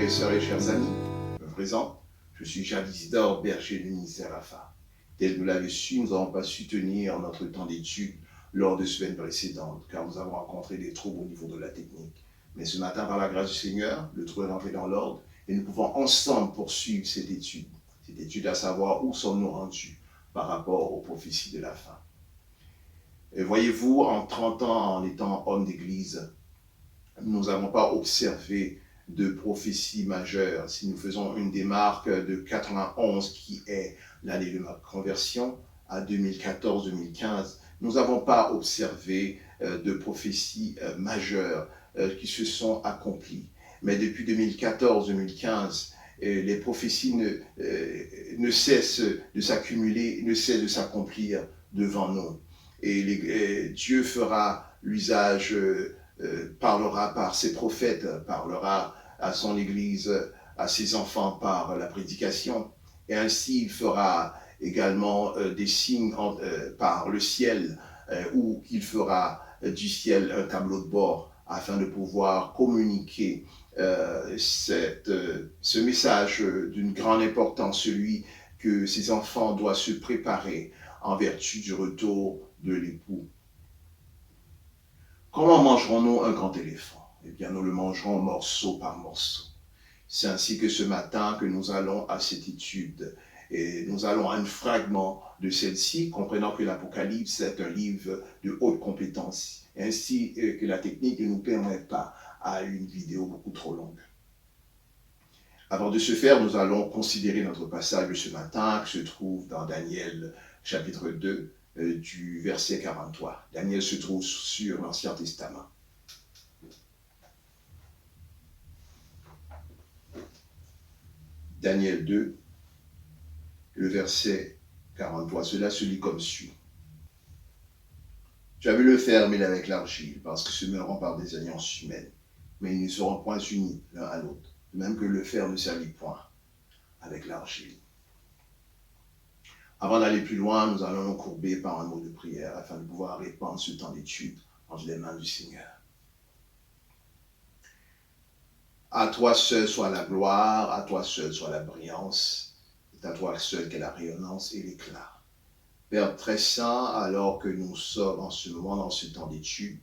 frères et sœurs et chers amis, je me présente. Je suis Jadis Dor, berger du ministère AFA. Tel que vous l'avez su, nous n'avons pas su tenir notre temps d'étude lors de semaines précédentes, car nous avons rencontré des troubles au niveau de la technique. Mais ce matin, par la grâce du Seigneur, le trou est rentré dans l'ordre et nous pouvons ensemble poursuivre cette étude. Cette étude à savoir où sommes-nous rendus par rapport aux prophéties de la fin. Et voyez-vous, en 30 ans, en étant homme d'église, nous n'avons pas observé de prophétie majeure. Si nous faisons une démarque de 91, qui est l'année de ma conversion, à 2014-2015, nous n'avons pas observé de prophéties majeures qui se sont accomplies. Mais depuis 2014-2015, les prophéties ne cessent de s'accumuler, ne cessent de s'accomplir devant nous. Et Dieu fera l'usage, parlera par ses prophètes, parlera à son Église, à ses enfants par la prédication. Et ainsi, il fera également des signes par le ciel, où il fera du ciel un tableau de bord afin de pouvoir communiquer ce message d'une grande importance, celui que ses enfants doivent se préparer en vertu du retour de l'époux. Comment mangerons-nous un grand éléphant? Eh bien, nous le mangerons morceau par morceau. C'est ainsi que ce matin que nous allons à cette étude. Et nous allons à un fragment de celle-ci, comprenant que l'Apocalypse est un livre de haute compétence, ainsi que la technique ne nous permet pas à une vidéo beaucoup trop longue. Avant de ce faire, nous allons considérer notre passage de ce matin qui se trouve dans Daniel chapitre 2, du verset 43. Daniel se trouve sur l'Ancien Testament. Daniel 2, le verset 43. Cela se lit comme suit. Tu as vu le fer mêlé avec l'argile, parce qu'ils se mêleront par des alliances humaines, mais ils ne seront point unis l'un à l'autre, de même que le fer ne s'allie point avec l'argile. Avant d'aller plus loin, nous allons nous courber par un mot de prière afin de pouvoir répandre ce temps d'étude entre les mains du Seigneur. À toi seul soit la gloire, à toi seul soit la brillance, c'est à toi seul qu'est la rayonnance et l'éclat. Père très saint, alors que nous sommes en ce moment dans ce temps d'étude,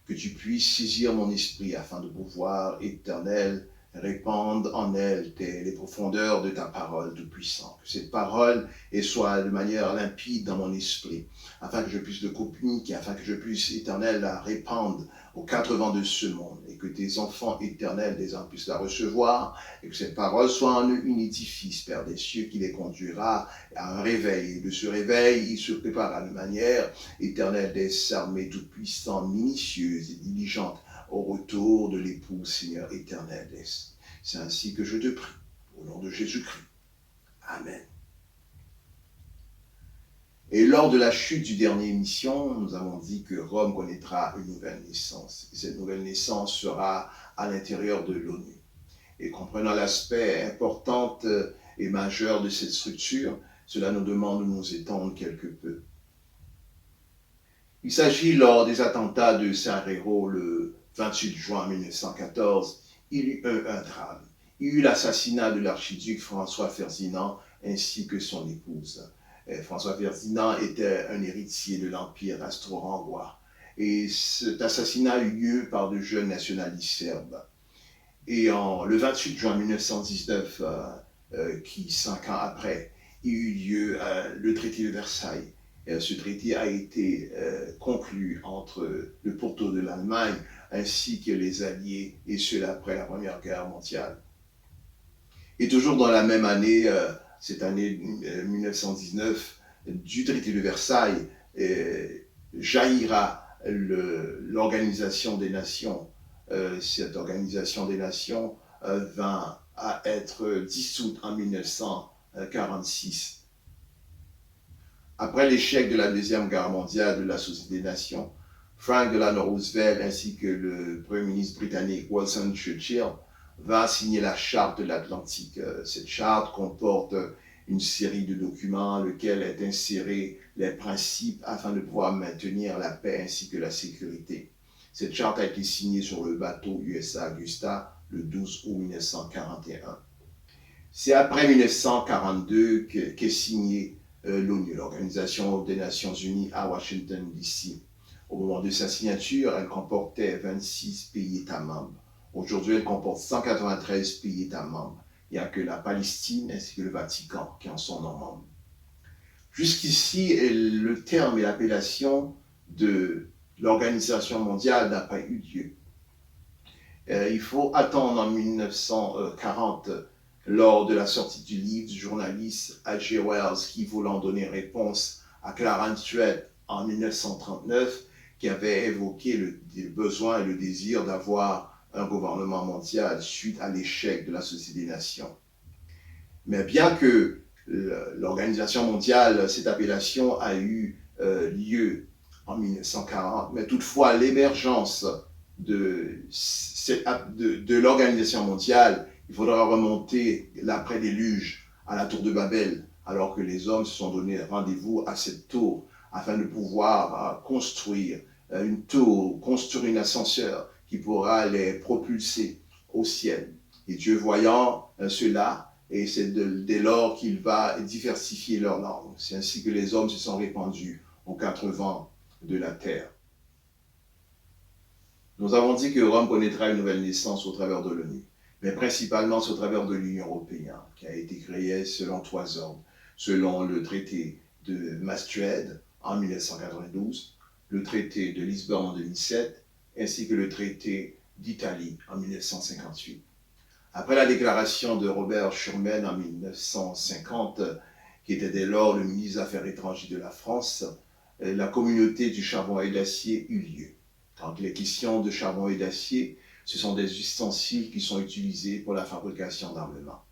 que tu puisses saisir mon esprit afin de pouvoir, Éternel, répandre en elle les profondeurs de ta parole tout-puissante. Que cette parole soit de manière limpide dans mon esprit, afin que je puisse le communiquer, afin que je puisse, Éternel, la répandre aux quatre vents de ce monde, et que tes enfants éternels, des hommes, puissent la recevoir, et que cette parole soit en eux un édifice, Père des cieux, qui les conduira à un réveil. Et de ce réveil, ils se préparent de manière éternelle des armées toutes-puissantes, minutieuses et diligentes, au retour de l'époux, Seigneur éternel. C'est ainsi que je te prie, au nom de Jésus-Christ. Amen. Et lors de la chute du dernier émission, nous avons dit que Rome connaîtra une nouvelle naissance. Et cette nouvelle naissance sera à l'intérieur de l'ONU. Et comprenant l'aspect important et majeur de cette structure, cela nous demande de nous étendre quelque peu. Il s'agit lors des attentats de Sarajevo le 28 juin 1914, il y eut un drame. Il y eut l'assassinat de l'archiduc François Ferdinand ainsi que son épouse. François Ferdinand était un héritier de l'Empire austro-hongrois. Et cet assassinat eut lieu par de jeunes nationalistes serbes. Et le 28 juin 1919, 5 ans après, il eut lieu le traité de Versailles. Ce traité a été conclu entre le pourtour de l'Allemagne ainsi que les Alliés, et cela après la Première Guerre mondiale. Et toujours dans la même année, cette année 1919, du traité de Versailles, jaillira l'Organisation des Nations. Cette Organisation des Nations vint à être dissoute en 1946. Après l'échec de la Deuxième Guerre mondiale de la Société des Nations, Frank Delano Roosevelt ainsi que le Premier ministre britannique Winston Churchill va signer la Charte de l'Atlantique. Cette charte comporte une série de documents, lequel est inséré les principes afin de pouvoir maintenir la paix ainsi que la sécurité. Cette charte a été signée sur le bateau USA Augusta le 12 août 1941. C'est après 1942 qu'est signée l'ONU, l'Organisation des Nations Unies à Washington, D.C. Au moment de sa signature, elle comportait 26 pays États membres. Aujourd'hui, elle comporte 193 pays États membres. Il n'y a que la Palestine ainsi que le Vatican qui en sont non membres. Jusqu'ici, le terme et l'appellation de l'Organisation mondiale n'a pas eu lieu. Il faut attendre en 1940, lors de la sortie du livre du journaliste H.G. Wells, qui, voulant donner réponse à Clarence Thread en 1939, qui avait évoqué le besoin et le désir d'avoir un gouvernement mondial suite à l'échec de la Société des Nations. Mais bien que l'Organisation mondiale, cette appellation a eu lieu en 1940, mais toutefois l'émergence de l'Organisation mondiale, il faudra remonter l'après-déluge à la tour de Babel, alors que les hommes se sont donné rendez-vous à cette tour afin de pouvoir construire une tour, construire un ascenseur qui pourra les propulser au ciel. Et Dieu voyant cela, et c'est dès lors qu'il va diversifier leur langue. C'est ainsi que les hommes se sont répandus aux quatre vents de la terre. Nous avons dit que Rome connaîtra une nouvelle naissance au travers de l'ONU, mais principalement au travers de l'Union européenne, qui a été créée selon trois ordres, selon le traité de Maastricht en 1992, le traité de Lisbonne en 2007, ainsi que le traité d'Italie en 1958. Après la déclaration de Robert Schuman en 1950, qui était dès lors le ministre des Affaires étrangères de la France, la communauté du charbon et de l'acier eut lieu. Quand les questions de charbon et d'acier, ce sont des ustensiles qui sont utilisés pour la fabrication d'armements.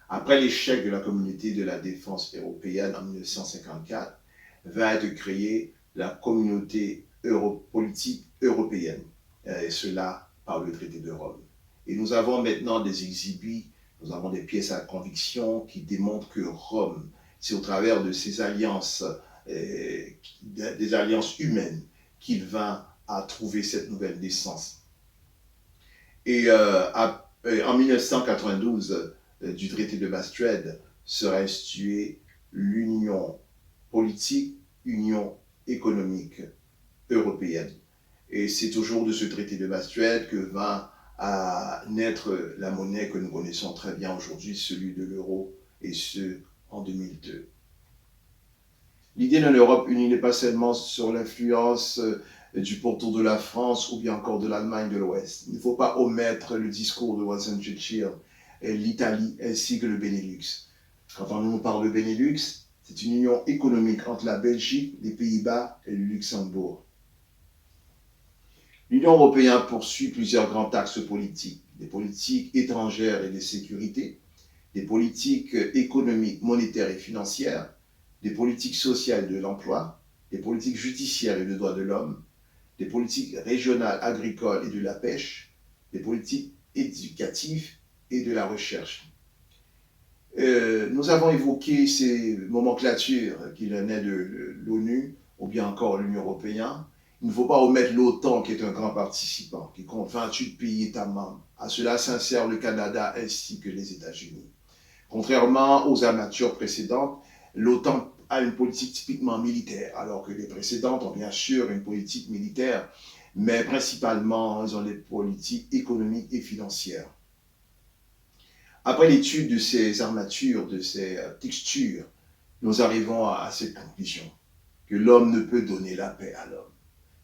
Après l'échec de la communauté de la défense européenne en 1954, va être créée la communauté politique européenne, et cela par le traité de Rome. Et nous avons maintenant des exhibits, nous avons des pièces à conviction qui démontrent que Rome, c'est au travers de ces alliances, des alliances humaines, qu'il vint à trouver cette nouvelle naissance. Et en 1992, du traité de Maastricht, sera instituée l'Union politique, Union économique européenne. Et c'est toujours de ce traité de Maastricht que vint à naître la monnaie que nous connaissons très bien aujourd'hui, celui de l'euro, et ce, en 2002. L'idée d'une Europe unie n'est pas seulement sur l'influence du pourtour de la France ou bien encore de l'Allemagne de l'Ouest. Il ne faut pas omettre le discours de Winston Churchill, l'Italie ainsi que le Benelux. Quand on nous parle de Benelux, c'est une union économique entre la Belgique, les Pays-Bas et le Luxembourg. L'Union européenne poursuit plusieurs grands axes politiques, des politiques étrangères et de sécurité, des politiques économiques, monétaires et financières, des politiques sociales de l'emploi, des politiques judiciaires et de droits de l'homme, des politiques régionales, agricoles et de la pêche, des politiques éducatives et de la recherche. Nous avons évoqué ces nomenclatures qu'il en est de l'ONU ou bien encore l'Union européenne. Il ne faut pas omettre l'OTAN qui est un grand participant, qui compte 28 pays États membres. À cela s'insère le Canada ainsi que les États-Unis. Contrairement aux armatures précédentes, l'OTAN a une politique typiquement militaire, alors que les précédentes ont bien sûr une politique militaire, mais principalement, ils ont des politiques économiques et financières. Après l'étude de ces armatures, de ces textures, nous arrivons à cette conclusion, que l'homme ne peut donner la paix à l'homme.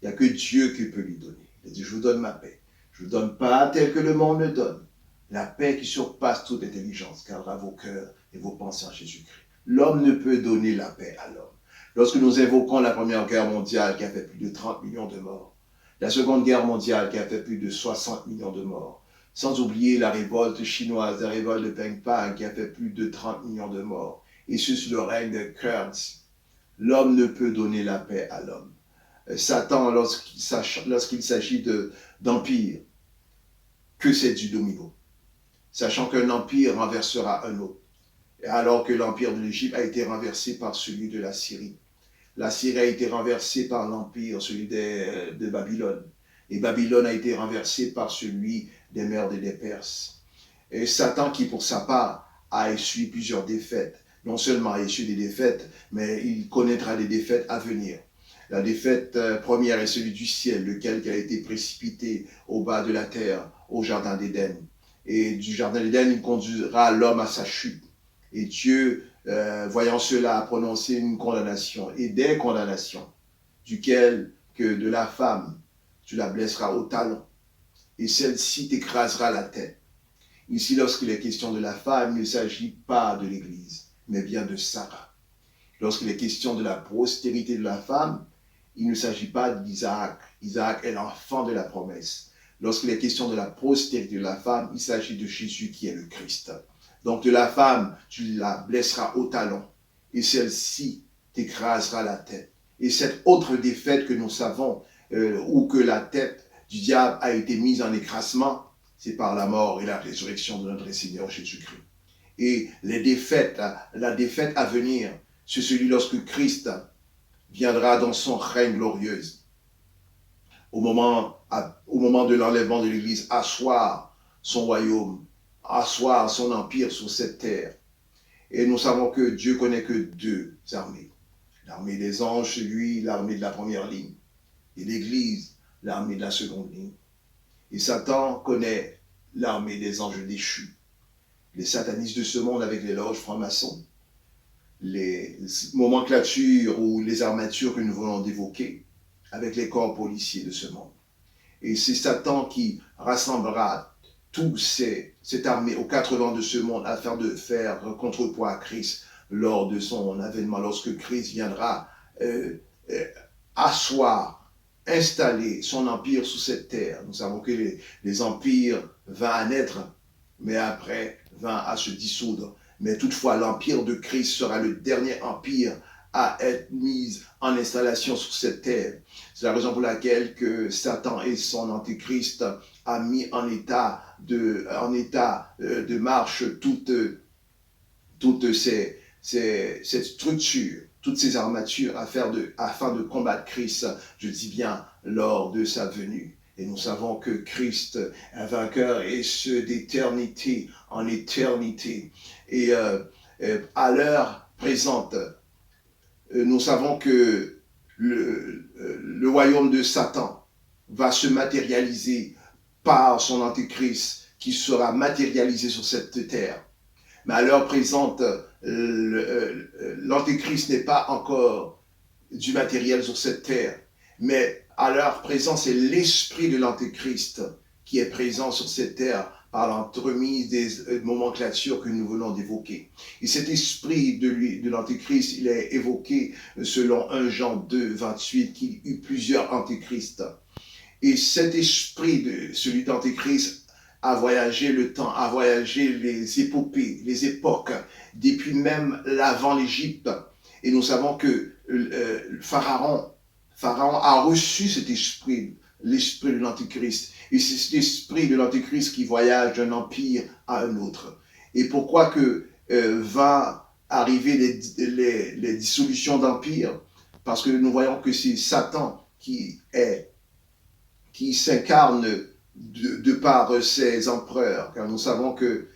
Il n'y a que Dieu qui peut lui donner. Il dit, je vous donne ma paix. Je ne vous donne pas telle que le monde le donne. La paix qui surpasse toute intelligence, gardera vos cœurs et vos pensées en Jésus-Christ. L'homme ne peut donner la paix à l'homme. Lorsque nous évoquons la Première Guerre mondiale qui a fait plus de 30 millions de morts, la Seconde Guerre mondiale qui a fait plus de 60 millions de morts, sans oublier la révolte chinoise, la révolte de Pengpang qui a fait plus de 30 millions de morts, et ce sous le règne de Kurz, l'homme ne peut donner la paix à l'homme. Satan, lorsqu'il s'agit d'empire, que c'est du domino, sachant qu'un empire renversera un autre, alors que l'empire de l'Égypte a été renversé par celui de la Syrie. La Syrie a été renversée par l'empire, celui de Babylone. Et Babylone a été renversée par celui des Mèdes et des Perses. Et Satan, qui pour sa part a essuyé plusieurs défaites, non seulement a essuyé des défaites, mais il connaîtra des défaites à venir. La défaite première est celui du ciel, lequel a été précipité au bas de la terre, au jardin d'Éden. Et du jardin d'Éden, il conduira l'homme à sa chute. Et Dieu, voyant cela, a prononcé une condamnation et des condamnations, duquel que de la femme, tu la blesseras au talon, et celle-ci t'écrasera la tête. Ici, lorsqu'il est question de la femme, il ne s'agit pas de l'Église, mais bien de Sarah. Lorsqu'il est question de la postérité de la femme, il ne s'agit pas d'Isaac. Isaac est l'enfant de la promesse. Lorsqu'il est question de la postérité de la femme, il s'agit de Jésus qui est le Christ. Donc de la femme, tu la blesseras au talon, et celle-ci t'écrasera la tête. Et cette autre défaite que nous savons, où que la tête du diable a été mise en écrasement, c'est par la mort et la résurrection de notre Seigneur Jésus-Christ. Et la défaite à venir, c'est celui lorsque Christ viendra dans son règne glorieux. Au moment de l'enlèvement de l'Église, asseoir son royaume, asseoir son empire sur cette terre. Et nous savons que Dieu connaît que deux armées. L'armée des anges, c'est lui, l'armée de la première ligne. Et l'Église, l'armée de la seconde ligne. Et Satan connaît l'armée des anges déchus. Les satanistes de ce monde avec les loges francs-maçons, les nomenclatures ou les armatures que nous venons d'évoquer avec les corps policiers de ce monde. Et c'est Satan qui rassemblera cette armée aux quatre vents de ce monde afin de faire contrepoids à Christ lors de son avènement, lorsque Christ viendra asseoir, installer son empire sous cette terre. Nous savons que les empires vont à naître, mais après vont à se dissoudre. Mais toutefois, l'empire de Christ sera le dernier empire à être mis en installation sur cette terre. C'est la raison pour laquelle que Satan et son antéchrist a mis en état de marche toutes cette structure, toutes ces armatures afin de combattre Christ, je dis bien, lors de sa venue. Et nous savons que Christ est vainqueur et ce d'éternité en éternité. Et à l'heure présente, nous savons que le royaume de Satan va se matérialiser par son antéchrist qui sera matérialisé sur cette terre. Mais à l'heure présente, l'antéchrist n'est pas encore du matériel sur cette terre, mais à l'heure présente, c'est l'esprit de l'antéchrist qui est présent sur cette terre par l'entremise des nomenclatures que nous venons d'évoquer. Et cet esprit de l'antéchrist, il est évoqué selon 1 Jean 2, 28, qu'il y eut plusieurs antéchrists. Et cet esprit de celui d'antéchrist a voyagé le temps, a voyagé les épopées, les époques, depuis même l'avant l'Égypte. Et nous savons que Pharaon a reçu cet esprit, l'esprit de l'antéchrist. Et c'est cet esprit de l'antéchrist qui voyage d'un empire à un autre. Et pourquoi que va arriver les dissolutions d'empires? Parce que nous voyons que c'est Satan qui s'incarne de par ses empereurs. Car nous savons que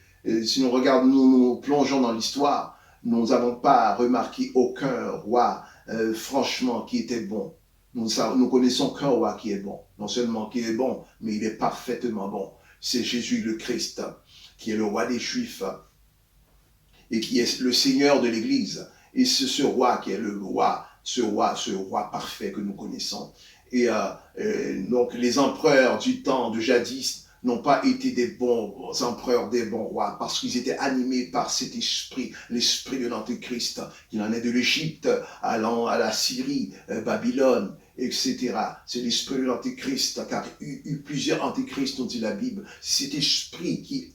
si nous regardons, nous plongeons dans l'histoire, nous n'avons pas remarqué aucun roi franchement qui était bon. Nous connaissons qu'un roi qui est bon. Non seulement qui est bon, mais il est parfaitement bon. C'est Jésus le Christ, qui est le roi des Juifs et qui est le Seigneur de l'Église. Et c'est ce roi qui est le roi, ce roi parfait que nous connaissons. Et donc les empereurs du temps de jadis n'ont pas été des bons empereurs, des bons rois, parce qu'ils étaient animés par cet esprit, l'esprit de l'antéchrist, qui en est de l'Égypte, allant à la Syrie, Babylone, etc. C'est l'esprit de l'antéchrist, car il y a eu plusieurs antéchrists, nous dit la Bible. Cet esprit qui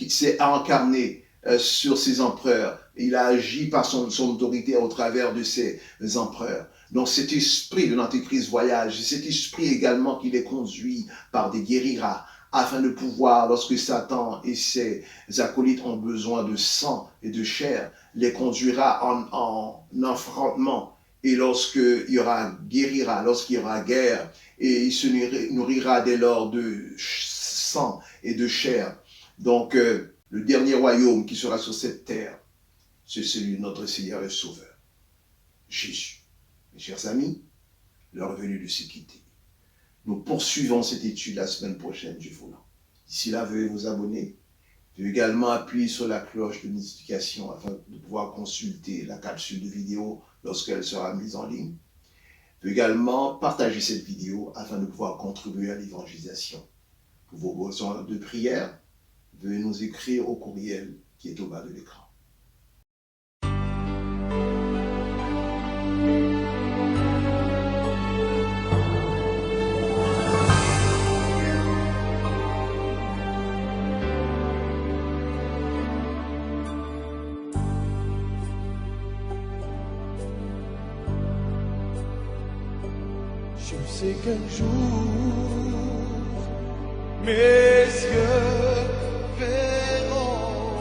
s'est incarné sur ces empereurs. Il a agi par son autorité au travers de ces empereurs. Donc cet esprit de l'antéchrist voyage, cet esprit également qui les conduit par des guériras, afin de pouvoir, lorsque Satan et ses acolytes ont besoin de sang et de chair, les conduira en affrontement et lorsqu'il y aura guérira, lorsqu'il y aura guerre, et il se nourrira dès lors de sang et de chair. Donc, le dernier royaume qui sera sur cette terre, c'est celui de notre Seigneur et Sauveur, Jésus. Mes chers amis, l'heure est venue de se quitter. Nous poursuivons cette étude la semaine prochaine, Dieu voulant. D'ici là, veuillez vous abonner. Veuillez également appuyer sur la cloche de notification afin de pouvoir consulter la capsule de vidéo lorsqu'elle sera mise en ligne. Veuillez également partager cette vidéo afin de pouvoir contribuer à l'évangélisation. Pour vos besoins de prière, veuillez nous écrire au courriel qui est au bas de l'écran. Je sais qu'un jour, mes yeux verront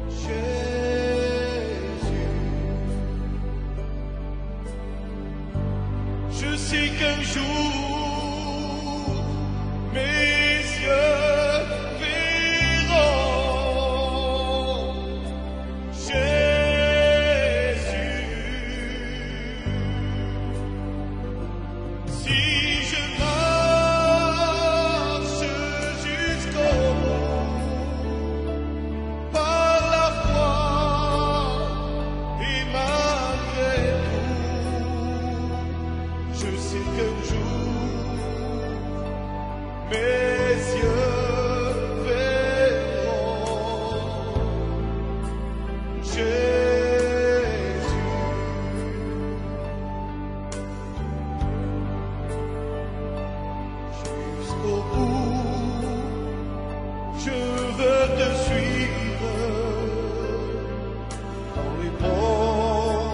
Jésus. Je sais qu'un jour, mes yeux verront Jésus. Si je marche jusqu'au bout, par la foi et malgré tout, je sais qu'un jour, mes yeux verront Jésus. Jusqu'au bout, je veux te suivre dans les bons,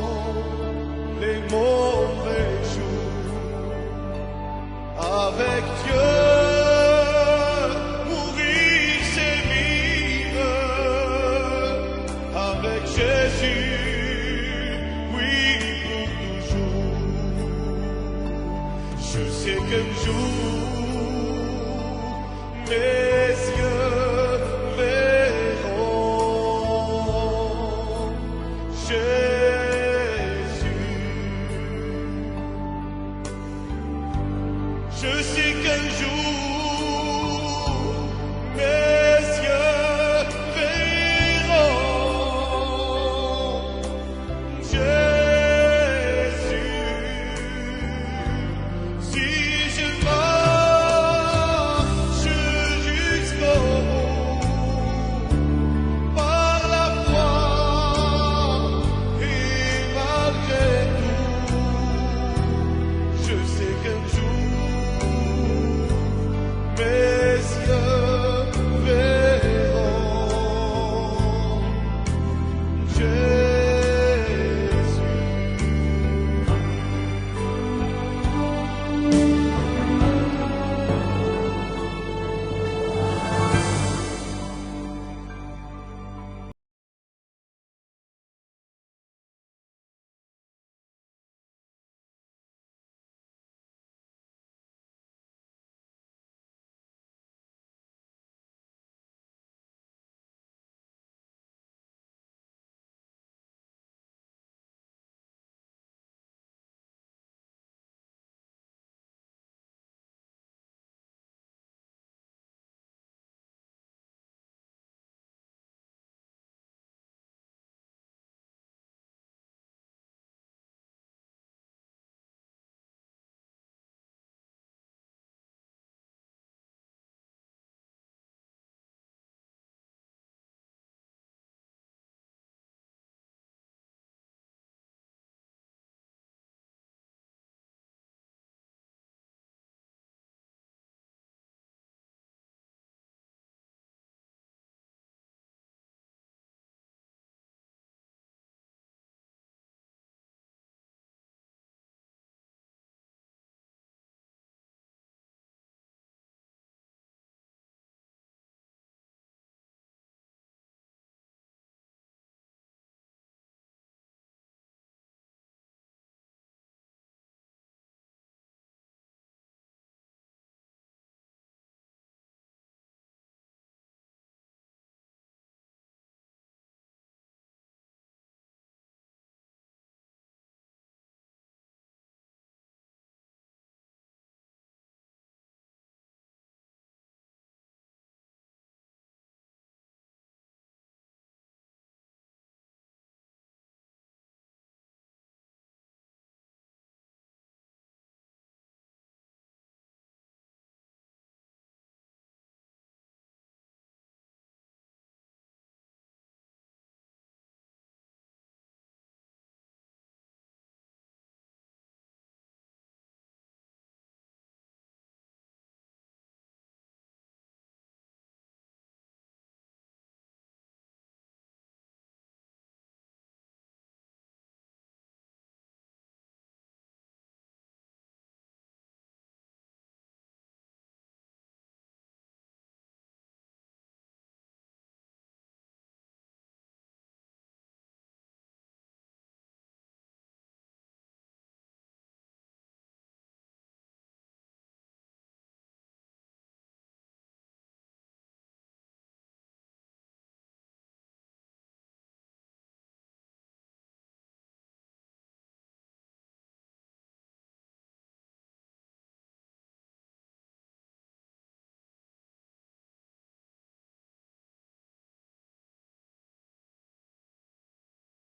les mauvais jours. Avec Dieu, mourir c'est vivre. Avec Jésus, oui pour toujours. Je sais qu'un jour, mais